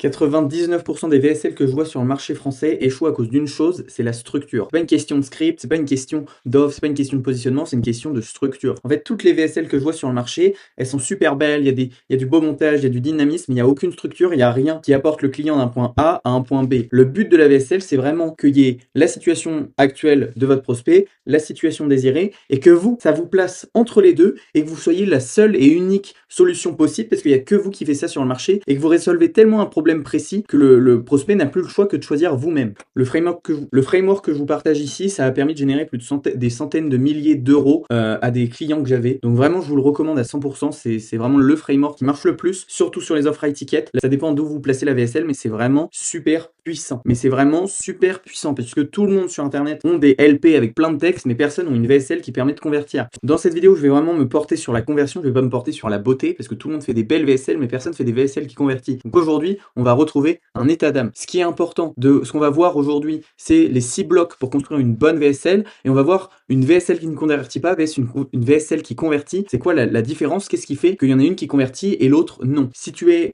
99% des VSL que je vois sur le marché français échouent à cause d'une chose, c'est la structure. C'est pas une question de script, c'est pas une question d'offre, c'est pas une question de positionnement, c'est une question de structure. En fait, toutes les VSL que je vois sur le marché, elles sont super belles, il y a du beau montage, il y a du dynamisme, mais il n'y a aucune structure, il n'y a rien qui apporte le client d'un point A à un point B. Le but de la VSL, c'est vraiment qu'il y ait la situation actuelle de votre prospect, la situation désirée, et que vous, ça vous place entre les deux, et que vous soyez la seule et unique solution possible, parce qu'il n'y a que vous qui faites ça sur le marché, et que vous résolvez tellement un problème précis que le prospect n'a plus le choix que de choisir vous-même. Le framework que je vous partage ici, ça a permis de générer plus de des centaines de milliers d'euros à des clients que j'avais. Donc vraiment, je vous le recommande à 100%. C'est vraiment le framework qui marche le plus, surtout sur les offres high ticket. Là, ça dépend d'où vous placez la VSL, mais c'est vraiment super puissant. Mais c'est vraiment super puissant parce que tout le monde sur Internet ont des LP avec plein de textes, mais personne n'a une VSL qui permet de convertir. Dans cette vidéo, je vais vraiment me porter sur la conversion, je vais pas me porter sur la beauté parce que tout le monde fait des belles VSL, mais personne fait des VSL qui convertissent. Donc aujourd'hui, on va retrouver un état d'âme. Ce qui est important de ce qu'on va voir aujourd'hui, c'est les 6 blocs pour construire une bonne VSL et on va voir une VSL qui ne convertit pas vs une VSL qui convertit. C'est quoi la différence? Qu'est-ce qui fait qu'il y en a une qui convertit et l'autre non? Si tu es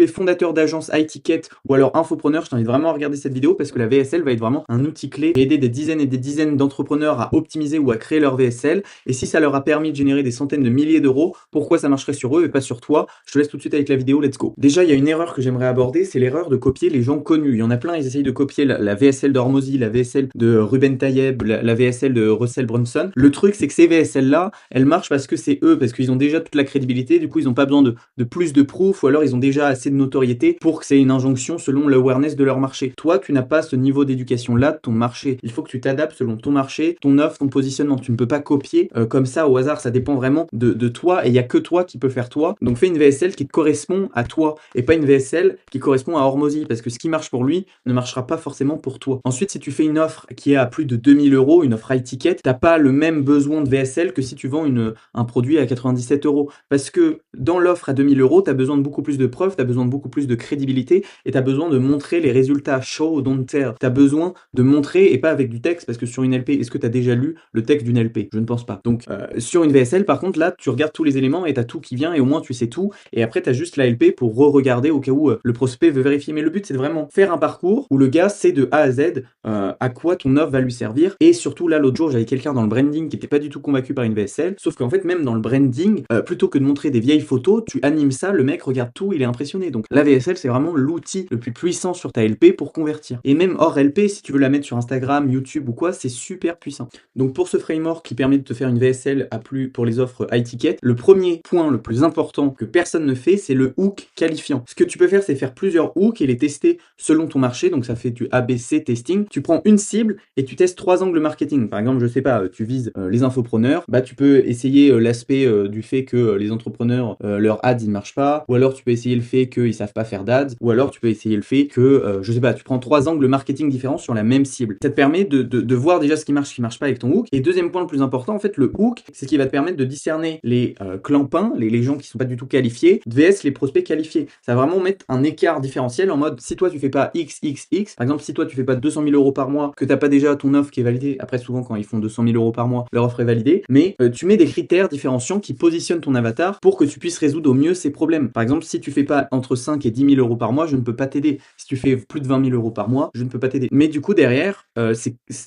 fondateur d'agence high ticket ou alors infopreneur, je t'invite vraiment à regarder cette vidéo parce que la VSL va être vraiment un outil clé et aider des dizaines et des dizaines d'entrepreneurs à optimiser ou à créer leur VSL. Et si ça leur a permis de générer des centaines de milliers d'euros, pourquoi ça marcherait sur eux et pas sur toi? Je te laisse tout de suite avec la vidéo, let's go. Déjà, il y a une erreur que j'aimerais aborder, c'est l'erreur de copier les gens connus. Il y en a plein, ils essayent de copier la VSL de Hormozy, la VSL de Ruben Tayeb, la VSL de Russell Brunson. Le truc, c'est que ces VSL-là, elles marchent parce que c'est eux, parce qu'ils ont déjà toute la crédibilité, du coup, ils n'ont pas besoin de plus de proof, ou alors ils ont déjà assez de notoriété pour que c'est une injonction selon l'awareness de leur marché. Toi, tu n'as pas ce niveau d'éducation-là de ton marché. Il faut que tu t'adaptes selon ton marché, ton offre, ton positionnement. Tu ne peux pas copier comme ça au hasard, ça dépend vraiment de toi, et il n'y a que toi qui peux faire toi. Donc fais une VSL qui te correspond à toi, et pas une VSL qui correspond à Hormozy, parce que ce qui marche pour lui ne marchera pas forcément pour toi. Ensuite, si tu fais une offre qui est à plus de 2000 euros, une offre high ticket, t'as pas le même besoin de VSL que si tu vends un produit à 97 euros. Parce que dans l'offre à 2000 euros, t'as besoin de beaucoup plus de preuves, t'as besoin de beaucoup plus de crédibilité, et t'as besoin de montrer les résultats. Show, don't tell. T'as besoin de montrer, et pas avec du texte, parce que sur une LP, est-ce que t'as déjà lu le texte d'une LP? Je ne pense pas. Donc, sur une VSL, par contre, là, tu regardes tous les éléments, et t'as tout qui vient, et au moins tu sais tout, et après t'as juste la LP pour re-regarder au cas où le prospect veut vérifier. Mais le but, c'est de vraiment faire un parcours où le gars sait de A à Z à quoi ton offre va lui servir. Et surtout, là, l'autre jour, j'avais quelqu'un dans le branding qui était pas du tout convaincu par une VSL. Sauf qu'en fait, même dans le branding, plutôt que de montrer des vieilles photos, tu animes ça, le mec regarde tout, il est impressionné. Donc la VSL, c'est vraiment l'outil le plus puissant sur ta LP pour convertir. Et même hors LP, si tu veux la mettre sur Instagram, YouTube ou quoi, c'est super puissant. Donc pour ce framework qui permet de te faire une VSL pour les offres high ticket, le premier point le plus important que personne ne fait, c'est le hook qualifiant. Ce que tu peux faire, c'est faire plusieurs hooks et les tester selon ton marché. Donc ça fait du ABC testing. Tu prends une cible et tu testes 3 angles marketing. Par exemple, je sais pas, tu vises les infopreneurs, bah tu peux essayer l'aspect du fait que les entrepreneurs, leurs ads ils marchent pas, ou alors tu peux essayer le fait qu'ils savent pas faire d'ads, ou alors tu peux essayer le fait que, je sais pas, tu prends 3 angles marketing différents sur la même cible. Ça te permet de voir déjà ce qui marche pas avec ton hook. Et deuxième point le plus important, en fait, le hook, c'est ce qui va te permettre de discerner les clampins, les gens qui sont pas du tout qualifiés, vs les prospects qualifiés. Ça va vraiment mettre un écart différentiel en mode, si toi tu fais pas XXX, par exemple, si toi tu fais pas 200 000 euros par mois, que t'as pas déjà ton offre qui est validée, après souvent quand ils font 200 000 euros par mois, leur offre est validée, mais tu mets des critères différenciants qui positionnent ton avatar pour que tu puisses résoudre au mieux ces problèmes. Par exemple, si tu fais pas entre 5 et 10 000 euros par mois, je ne peux pas t'aider. Si tu fais plus de 20 000 euros par mois, je ne peux pas t'aider. Mais du coup, derrière,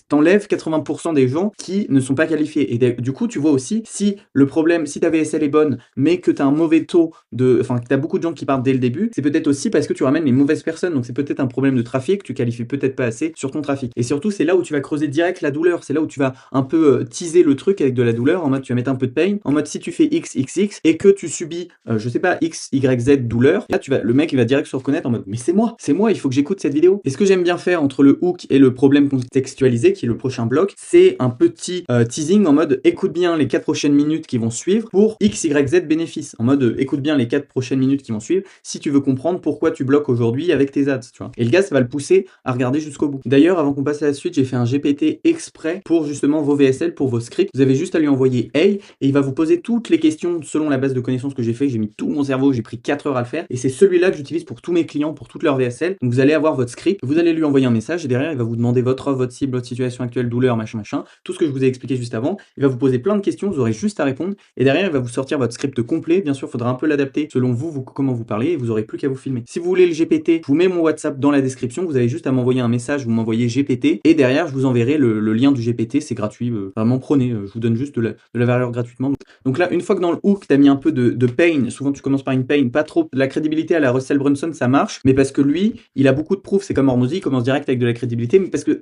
t'enlèves 80% des gens qui ne sont pas qualifiés. Et du coup, tu vois aussi, si le problème, si ta VSL est bonne, mais que tu as un mauvais taux enfin, que tu as beaucoup de gens qui partent dès le début, c'est peut-être aussi parce que tu ramènes les mauvaises personnes. Donc, c'est peut-être un problème de trafic, tu qualifies peut-être pas assez sur ton trafic. Et surtout, c'est là où tu vas creuser direct la douleur. C'est là où tu vas un peu teaser le truc avec de la douleur, en mode tu vas mettre un peu de pain, en mode si tu fais XXX et que tu subis, je sais pas, X, Y, Z douleur, là, le mec, il va direct se reconnaître en mode, mais c'est moi, il faut que j'écoute cette vidéo. Et ce que j'aime bien faire entre le hook et le problème contextualisé, qui est le prochain bloc, c'est un petit teasing en mode écoute bien les 4 prochaines minutes qui vont suivre pour X, Y, Z bénéfices. En mode écoute bien les 4 prochaines minutes qui vont suivre si tu veux comprendre pourquoi tu bloques aujourd'hui avec tes ads, tu vois. Et le gars, ça va le pousser à regarder jusqu'au bout. D'ailleurs, avant qu'on passe à la suite, j'ai fait un GPT exprès pour justement vos VSL, pour vos scripts. Vous avez juste à lui envoyer hey et il va vous poser toutes les questions selon la base de connaissances que j'ai fait. J'ai mis tout mon cerveau, j'ai pris 4 heures à le faire et c'est celui-là que j'utilise pour tous mes clients, pour toutes leurs VSL. Donc vous allez avoir votre script, vous allez lui envoyer un message et derrière il va vous demander votre offre, votre cible, votre situation actuelle, douleur, machin, tout ce que je vous ai expliqué juste avant. Il va vous poser plein de questions, vous aurez juste à répondre et derrière il va vous sortir votre script complet. Bien sûr, il faudra un peu l'adapter selon vous, comment vous parlez et vous aurez plus qu'à vous filmer. Si vous voulez le GPT, je vous mets mon WhatsApp dans la description, vous avez juste à m'envoyer un message, vous m'envoyez GPT, et derrière je vous enverrai le lien du GPT, c'est gratuit, vraiment prenez, je vous donne juste de la valeur gratuitement. Donc là, une fois que dans le hook, tu as mis un peu de pain, souvent tu commences par une pain, pas trop, la crédibilité à la Russell Brunson, ça marche, mais parce que lui, il a beaucoup de proof, c'est comme Hormozy, il commence direct avec de la crédibilité, mais parce que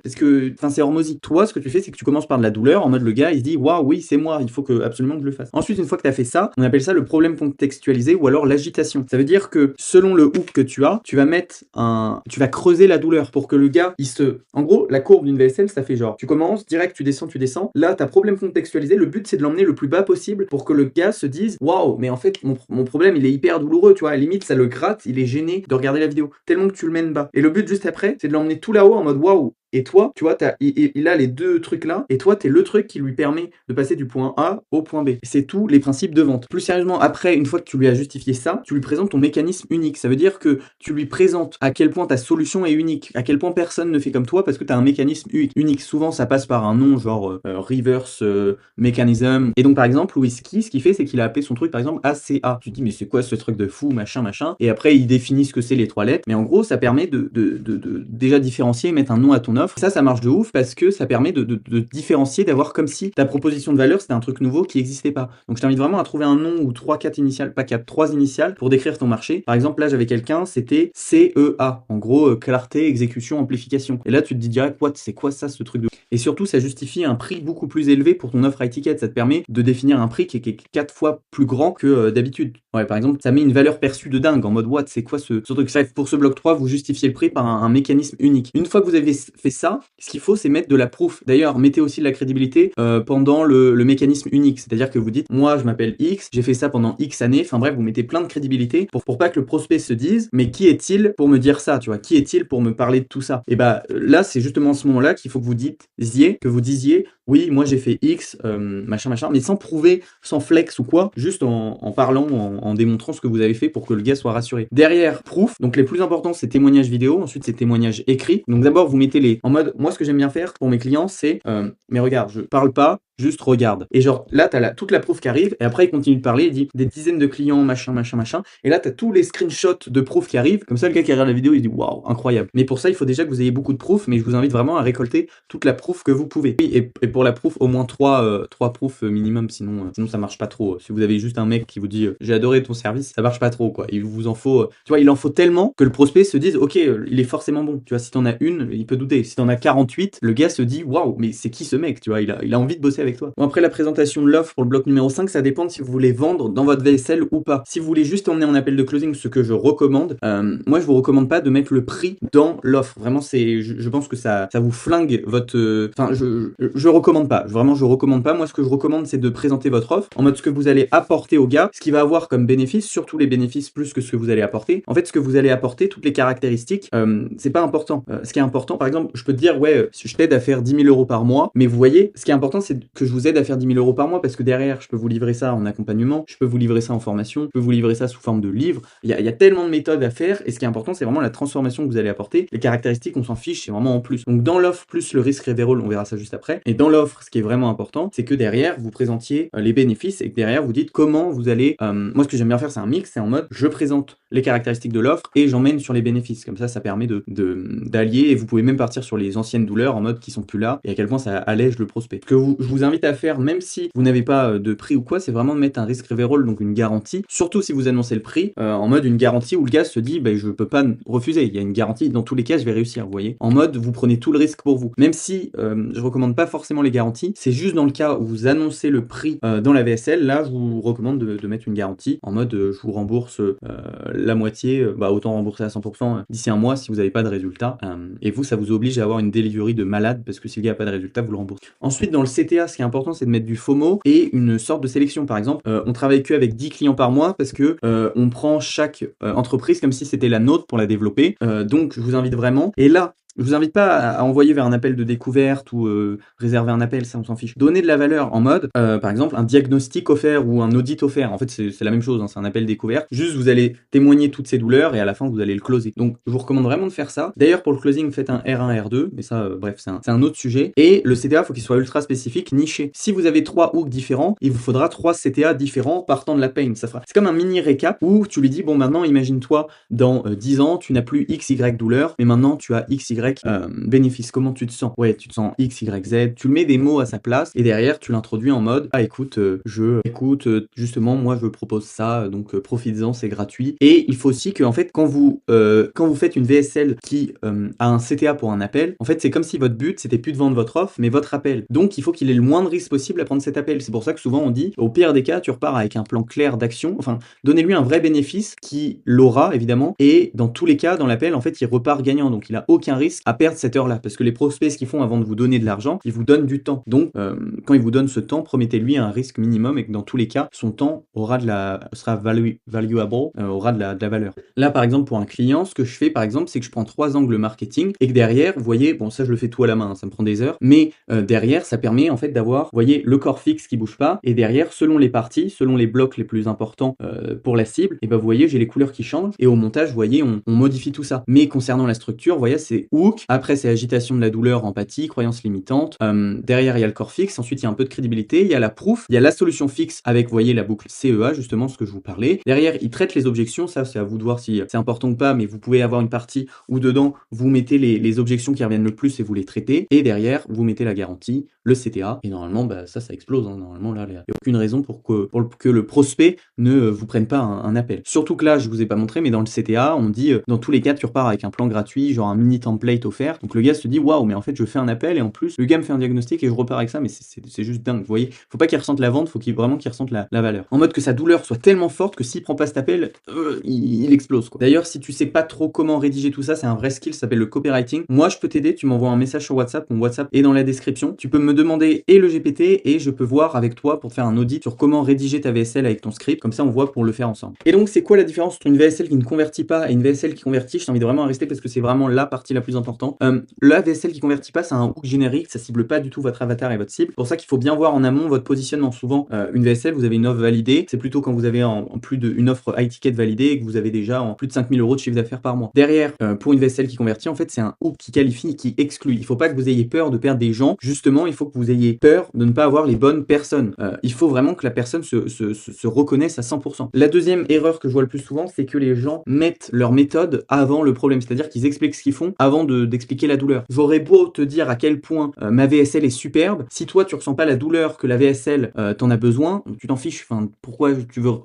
c'est Hormozy. Toi, ce que tu fais, c'est que tu commences par de la douleur, en mode le gars, il se dit, waouh, oui, c'est moi, il faut absolument que je le fasse. Ensuite, une fois que tu as fait ça, on appelle ça le problème contextualisé ou alors l'agitation. Ça veut dire que selon le hook que tu as, tu vas creuser la douleur pour que le gars, en gros, la courbe d'une VSL, ça fait genre, tu commences, direct, tu descends. Là, t'as problème contextualisé, le but c'est de l'emmener le plus bas possible pour que le gars se dise, waouh, mais en fait, mon problème, il est hyper douloureux, tu vois, à la limite, ça le gratte, il est gêné de regarder la vidéo, tellement que tu le mènes bas. Et le but juste après, c'est de l'emmener tout là-haut en mode waouh. Et toi, tu vois, il a les deux trucs là, et toi, t'es le truc qui lui permet de passer du point A au point B. C'est tous les principes de vente. Plus sérieusement, après, une fois que tu lui as justifié ça, tu lui présentes ton mécanisme unique. Ça veut dire que tu lui présentes à quel point ta solution est unique, à quel point personne ne fait comme toi parce que tu as un mécanisme unique. Souvent, ça passe par un nom genre reverse mechanism. Et donc, par exemple, Whisky, ce qu'il fait, c'est qu'il a appelé son truc, par exemple, ACA. Tu te dis, mais c'est quoi ce truc de fou, machin. Et après, il définit ce que c'est les 3 lettres. Mais en gros, ça permet de déjà différencier et mettre un nom à ton offre. Ça marche de ouf parce que ça permet de différencier, d'avoir comme si ta proposition de valeur, c'était un truc nouveau qui n'existait pas. Donc, je t'invite vraiment à trouver un nom ou 3-4 initiales, pas 4, 3 initiales pour décrire ton marché. Par exemple, là, j'avais quelqu'un, c'était CEA. En gros, clarté, exécution, amplification. Et là, tu te dis direct, what, c'est quoi ça, ce truc de... Et surtout, ça justifie un prix beaucoup plus élevé pour ton offre high ticket. Ça te permet de définir un prix qui est 4 fois plus grand que d'habitude. Ouais, par exemple, ça met une valeur perçue de dingue en mode, what, c'est quoi ce truc. Bref, pour ce bloc 3, vous justifiez le prix par un mécanisme unique. Une fois que vous avez fait ça, ce qu'il faut, c'est mettre de la proof. D'ailleurs, mettez aussi de la crédibilité pendant le mécanisme unique. C'est-à-dire que vous dites, moi, je m'appelle X, j'ai fait ça pendant X années. Enfin bref, vous mettez plein de crédibilité pour pas que le prospect se dise, mais qui est-il pour me dire ça, tu vois? Qui est-il pour me parler de tout ça? Et bah là, c'est justement à ce moment-là qu'il faut que vous disiez, oui, moi j'ai fait X, machin, mais sans prouver, sans flex ou quoi, juste en parlant, en démontrant ce que vous avez fait pour que le gars soit rassuré. Derrière, proof, donc les plus importants, c'est témoignages vidéo, ensuite c'est témoignages écrits. Donc d'abord, vous mettez en mode, moi ce que j'aime bien faire pour mes clients, c'est, mais regarde, je parle pas, juste regarde. Et genre, là, t'as toute la proof qui arrive, et après, il continue de parler, il dit des dizaines de clients, machin. Et là, t'as tous les screenshots de proof qui arrivent. Comme ça, le gars qui regarde la vidéo, il dit waouh, incroyable. Mais pour ça, il faut déjà que vous ayez beaucoup de proof, mais je vous invite vraiment à récolter toute la proof que vous pouvez. Oui, et pour la proof, au moins 3 proofs minimum, sinon ça marche pas trop. Si vous avez juste un mec qui vous dit j'ai adoré ton service, ça marche pas trop, quoi. Il vous en faut, tu vois, il en faut tellement que le prospect se dise ok, il est forcément bon. Tu vois, si t'en as une, il peut douter. Si t'en as 48, le gars se dit waouh, mais c'est qui ce mec, tu vois, il a envie de bosser avec toi. Bon, après la présentation de l'offre pour le bloc numéro 5, ça dépend de si vous voulez vendre dans votre VSL ou pas. Si vous voulez juste emmener en appel de closing, ce que je recommande, moi je vous recommande pas de mettre le prix dans l'offre. Vraiment, je pense que ça vous flingue votre... Enfin, je recommande pas. Vraiment, je recommande pas. Moi, ce que je recommande, c'est de présenter votre offre en mode ce que vous allez apporter au gars, ce qu'il va avoir comme bénéfice, surtout les bénéfices plus que ce que vous allez apporter. En fait, ce que vous allez apporter, toutes les caractéristiques, c'est pas important. Ce qui est important, par exemple, je peux te dire, ouais, je t'aide à faire 10 000 euros par mois, mais vous voyez, ce qui est important, c'est que je vous aide à faire 10 000 euros par mois parce que derrière, je peux vous livrer ça en accompagnement, je peux vous livrer ça en formation, je peux vous livrer ça sous forme de livre. Il y a tellement de méthodes à faire et ce qui est important, c'est vraiment la transformation que vous allez apporter. Les caractéristiques, on s'en fiche, c'est vraiment en plus. Donc dans l'offre plus le risque reveal, on verra ça juste après. Et dans l'offre, ce qui est vraiment important, c'est que derrière, vous présentiez les bénéfices et que derrière, vous dites comment vous allez... moi, ce que j'aime bien faire, c'est un mix, c'est en mode, je présente les caractéristiques de l'offre et j'emmène sur les bénéfices. Comme ça permet d'allier et vous pouvez même partir sur les anciennes douleurs en mode qui sont plus là et à quel point ça allège le prospect. Ce que je vous invite à faire, même si vous n'avez pas de prix ou quoi, c'est vraiment de mettre un risk reveal, donc une garantie, surtout si vous annoncez le prix, en mode une garantie où le gars se dit, bah, je peux pas refuser, il y a une garantie, dans tous les cas, je vais réussir, vous voyez. En mode, vous prenez tout le risque pour vous. Même si je recommande pas forcément les garanties, c'est juste dans le cas où vous annoncez le prix dans la VSL, là, je vous recommande de mettre une garantie, en mode, je vous rembourse la moitié, bah, autant rembourser à 100% d'ici un mois si vous n'avez pas de résultat. Et vous, ça vous oblige à avoir une delivery de malade, parce que si le gars n'a pas de résultat, vous le remboursez. Ensuite, dans le CTA, ce qui est important, c'est de mettre du FOMO et une sorte de sélection. Par exemple, on travaille que avec 10 clients par mois parce que on prend chaque entreprise comme si c'était la nôtre pour la développer. Donc, je vous invite vraiment. Et là, Je vous invite pas à envoyer vers un appel de découverte ou réserver un appel, ça on s'en fiche. Donnez de la valeur en mode, par exemple, un diagnostic offert ou un audit offert. En fait, c'est la même chose, hein, c'est un appel découverte. Juste, vous allez témoigner toutes ces douleurs et à la fin, vous allez le closer. Donc, je vous recommande vraiment de faire ça. D'ailleurs, pour le closing, faites un R1, R2, mais ça, bref, c'est un autre sujet. Et le CTA, faut qu'il soit ultra spécifique, niché. Si vous avez 3 hooks différents, il vous faudra 3 CTA différents partant de la pain. C'est comme un mini récap où tu lui dis, bon, maintenant, imagine-toi, dans 10 ans, tu n'as plus X, Y douleur, mais maintenant, tu as X, Y bénéfice. Comment tu te sens? Ouais, tu te sens X, Y, Z. Tu le mets des mots à sa place et derrière, tu l'introduis en mode, ah, écoute, justement, moi, je propose ça, donc profites-en, c'est gratuit. Et il faut aussi que, en fait, quand vous faites une VSL qui a un CTA pour un appel, en fait, c'est comme si votre but, c'était plus de vendre votre offre, mais votre appel. Donc, il faut qu'il ait le moins de risque possible à prendre cet appel. C'est pour ça que souvent, on dit, au pire des cas, tu repars avec un plan clair d'action. Enfin, donnez-lui un vrai bénéfice qui l'aura, évidemment. Et dans tous les cas, dans l'appel, en fait, il repart gagnant. Donc, il a aucun risque à perdre cette heure-là. Parce que les prospects, ce qu'ils font avant de vous donner de l'argent, ils vous donnent du temps. Donc, quand ils vous donnent ce temps, promettez-lui un risque minimum et que dans tous les cas, son temps sera valuable, aura de la valeur. Là, par exemple, pour un client, ce que je fais, par exemple, c'est que je prends 3 angles marketing et que derrière, vous voyez, bon, ça, je le fais tout à la main, hein, ça me prend des heures, mais derrière, ça permet, en fait, d'avoir, vous voyez, le corps fixe qui bouge pas et derrière, selon les parties, selon les blocs les plus importants pour la cible, et ben, vous voyez, j'ai les couleurs qui changent et au montage, vous voyez, on modifie tout ça. Mais concernant la structure, vous voyez, c'est hook, après, c'est agitation de la douleur, empathie, croyance limitante, derrière, il y a le corps fixe, ensuite, il y a un peu de crédibilité, il y a la proof, il y a la solution fixe avec, vous voyez, la boucle CEA, justement, ce que je vous parlais. Derrière, il traite les objections, ça, c'est à vous de voir si c'est important ou pas, mais vous pouvez avoir une partie où dedans, vous mettez les objections qui reviennent le plus et vous les traitez, et derrière, vous mettez la garantie, le CTA, et normalement, bah, ça explose, hein. Normalement, là, il n'y a aucune raison pour que le prospect ne vous prenne pas un appel. Surtout que là, je vous ai pas montré, mais dans le CTA, on dit, dans tous les cas, tu repars avec un plan gratuit, genre un mini template offert, donc le gars se dit, waouh, mais en fait, je fais un appel, et en plus, le gars me fait un diagnostic, et je repars avec ça, mais c'est juste dingue, vous voyez, faut pas qu'il ressente la vente, faut vraiment qu'il ressente la valeur. En mode que sa douleur soit tellement forte que s'il prend pas cet appel, il explose, quoi. D'ailleurs, si tu sais pas trop comment rédiger tout ça, c'est un vrai skill, ça s'appelle le copywriting. Moi, je peux t'aider, tu m'envoies un message sur WhatsApp, mon WhatsApp est dans la description. Tu peux me demander et le GPT et je peux voir avec toi pour te faire un audit sur comment rédiger ta VSL avec ton script. Comme ça, on voit pour le faire ensemble. Et donc, c'est quoi la différence entre une VSL qui ne convertit pas et une VSL qui convertit? Je t'invite vraiment à rester parce que c'est vraiment la partie la plus importante. La VSL qui convertit pas, c'est un hook générique, ça cible pas du tout votre avatar et votre cible. Pour ça qu'il faut bien voir en amont votre positionnement. Souvent, une VSL, vous avez une offre validée. C'est plutôt quand vous avez en plus d'une offre high ticket validée et que vous avez déjà en plus de 5 000 € de chiffre d'affaires par mois. Derrière, pour une VSL qui convertit, en fait, c'est un hook qui qualifie et qui exclut. Il faut pas que vous ayez peur de perdre des gens. Justement, il faut que vous ayez peur de ne pas avoir les bonnes personnes. Il faut vraiment que la personne se reconnaisse à 100%. La deuxième erreur que je vois le plus souvent, c'est que les gens mettent leur méthode avant le problème. C'est-à-dire qu'ils expliquent ce qu'ils font avant d'expliquer la douleur. J'aurais beau te dire à quel point ma VSL est superbe. Si toi, tu ressens pas la douleur que la VSL t'en a besoin, tu t'en fiches. Enfin,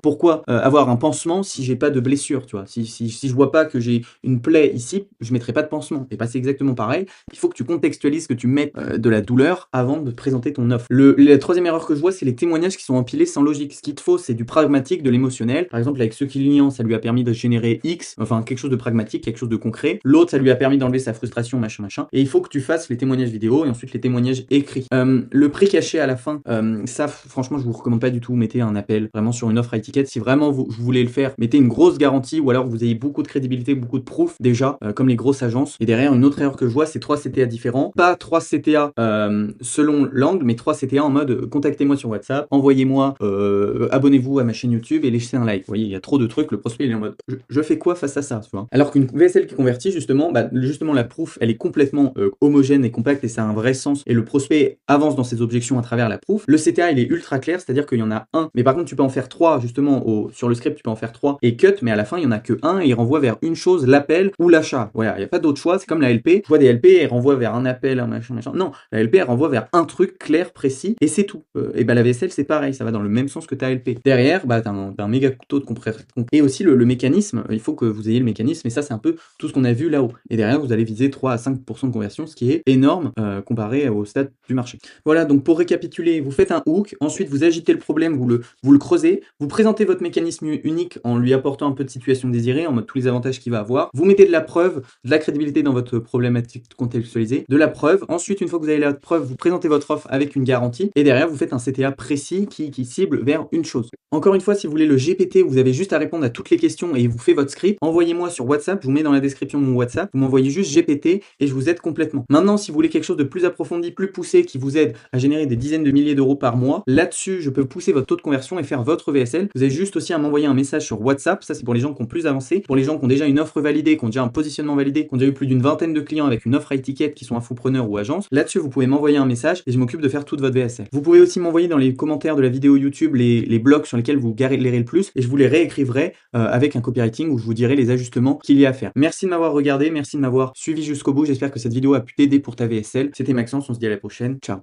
pourquoi avoir un pansement si j'ai pas de blessure, tu vois? Si je vois pas que j'ai une plaie ici, je mettrai pas de pansement. Et bah, c'est exactement pareil. Il faut que tu contextualises, que tu mettes de la douleur avant de présenter ton offre. La troisième erreur que je vois, c'est les témoignages qui sont empilés sans logique. Ce qu'il te faut, c'est du pragmatique, de l'émotionnel. Par exemple, avec ce client, ça lui a permis de générer X, enfin quelque chose de pragmatique, quelque chose de concret. L'autre, ça lui a permis d'enlever sa frustration, machin. Et il faut que tu fasses les témoignages vidéo et ensuite les témoignages écrits. Le prix caché à la fin, ça, franchement, je vous recommande pas du tout. Mettez un appel vraiment sur une offre high ticket. Si vraiment vous voulez le faire, mettez une grosse garantie ou alors vous ayez beaucoup de crédibilité, beaucoup de proof déjà, comme les grosses agences. Et derrière, une autre erreur que je vois, c'est 3 CTA différents. Pas 3 CTA selon l'angle, mais 3 CTA en mode contactez-moi sur WhatsApp, envoyez-moi, abonnez-vous à ma chaîne YouTube et laissez un like. Vous voyez, il y a trop de trucs, le prospect il est en mode je fais quoi face à ça, tu vois. Alors qu'une VSL qui convertit, justement, la proof, elle est complètement homogène et compacte et ça a un vrai sens. Et le prospect avance dans ses objections à travers la proof. Le CTA, il est ultra clair, c'est-à-dire qu'il y en a un, mais par contre, tu peux en faire 3, justement, sur le script, tu peux en faire 3 et cut, mais à la fin, il y en a que un et il renvoie vers une chose, l'appel ou l'achat. Voilà, il n'y a pas d'autre choix, c'est comme la LP. Je vois des LP, elle renvoie vers un appel, un machin. Non, la LP, elle renvoie vers un truc clair, précis, et c'est tout. Et la VSL, c'est pareil, ça va dans le même sens que ta LP. Derrière, t'as un méga couteau de compression. Et aussi le mécanisme, il faut que vous ayez le mécanisme, et ça, c'est un peu tout ce qu'on a vu là-haut. Et derrière, vous allez viser 3 à 5% de conversion, ce qui est énorme comparé au stade du marché. Voilà, donc pour récapituler, vous faites un hook, ensuite vous agitez le problème, vous le creusez, vous présentez votre mécanisme unique en lui apportant un peu de situation désirée, en mode tous les avantages qu'il va avoir, vous mettez de la preuve, de la crédibilité dans votre problématique contextualisée, de la preuve, ensuite une fois que vous avez la preuve, vous présentez présentez votre offre avec une garantie et derrière, vous faites un CTA précis qui cible vers une chose. Encore une fois, si vous voulez le GPT, vous avez juste à répondre à toutes les questions et il vous fait votre script. Envoyez-moi sur WhatsApp, je vous mets dans la description de mon WhatsApp, vous m'envoyez juste GPT et je vous aide complètement. Maintenant, si vous voulez quelque chose de plus approfondi, plus poussé, qui vous aide à générer des dizaines de milliers d'euros par mois, là-dessus, je peux pousser votre taux de conversion et faire votre VSL. Vous avez juste aussi à m'envoyer un message sur WhatsApp, ça c'est pour les gens qui ont plus avancé, pour les gens qui ont déjà une offre validée, qui ont déjà un positionnement validé, qui ont déjà eu plus d'une vingtaine de clients avec une offre high ticket qui sont infopreneurs ou agences. Là-dessus, vous pouvez m'envoyer un message et je m'occupe de faire toute votre VSL. Vous pouvez aussi m'envoyer dans les commentaires de la vidéo YouTube les blocs sur lesquels vous galérez le plus et je vous les réécriverai avec un copywriting où je vous dirai les ajustements qu'il y a à faire. Merci de m'avoir regardé, merci de m'avoir suivi jusqu'au bout. J'espère que cette vidéo a pu t'aider pour ta VSL. C'était Maxence, on se dit à la prochaine. Ciao.